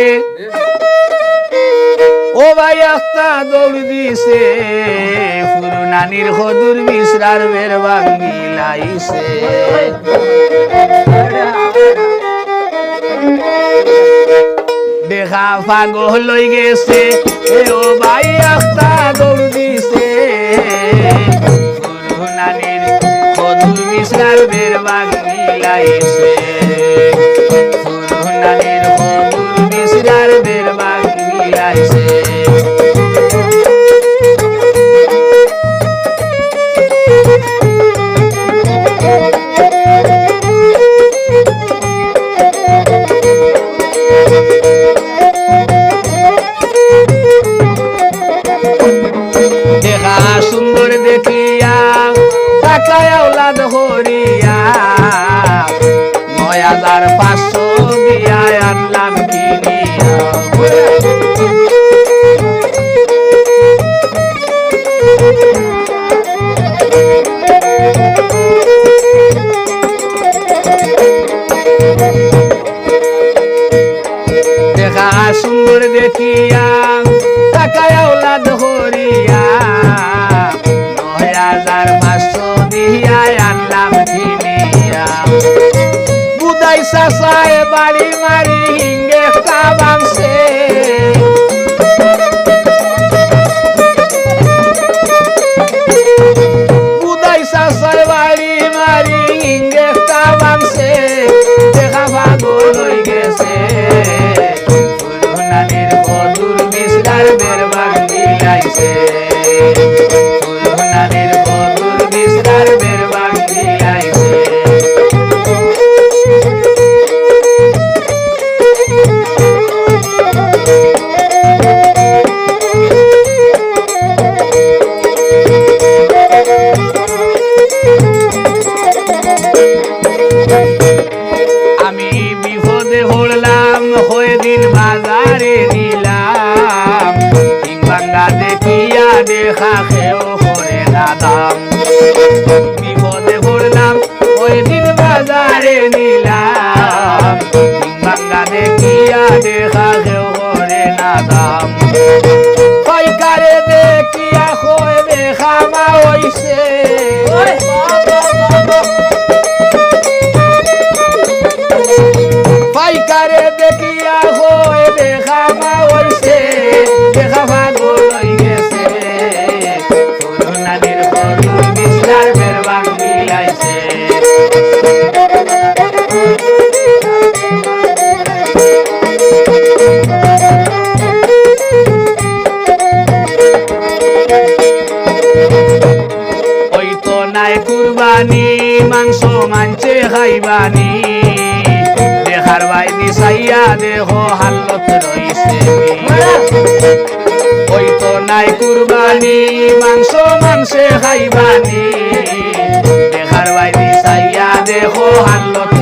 লাগে ও ভাই আস্তা দৌড় দিছে পুরনানির হদুর মিশ্রার বের ভাঙ্গি লাইছে দেখা পাগল লই গেছে ও ভাই আস্তা দৌড় দিছে পুরনানির হদুর মিশ্রার বের ভাঙ্গি লাইছে পুরনানির হদুর মিশ্রার বের ভাঙ্গি লাইছে দেখা সুন্দর দেখিয়া টাকায় আওলাদ হরিয়া ৯,৫০০ দিয়া আনলাম কিনিয়া দেখা সুন্দর দেখিয়া টাকায় আওলাদ হরিয়া ৯,৫০০ দিয়া আনলাম কিনিয়া বুদাই চাচায় বাড়ি মারি হিঙ্গে ভাঙছে বুদাই চাচায় বাড়ি মারি হিঙ্গে ভাঙছে দেখা পাগল হয়ে গেছে পুরনানির হদুর মিশ্রার বের ভাঙ্গি লাইছে পুরনানির হদুর মিশ্রার বের ভাঙ্গি লাইছে আমি বিপদে পড়লাম হয়ে দিন বাজারে নিলাম ভাঙ্গা দেখিয়া দেখা খেও করে না দাম বিপদে পড়লাম ওই দিন বাজারে নিলাম ভাঙ্গা দেখিয়া দেখা খেও করে না দাম পাইকারে দেখিয়া হয়ে বেখামা হইছে পাইকারে দেখিয়া হয়ে বেখামা হইছে দেখা পাগল হয়ে গেছে পুরনানির হদুর মিশ্রার বের ভাঙ্গি লাইছে ওই তো নাই কুরবানি মাংস মানছে খাইবানি দেখার বাইদি সাইয়া দেহ হালত রইছে ওই তো নাই কুরবানি মাংস মাংসে খাইবানি দেখার বাইদি সাইয়া দেহ হালত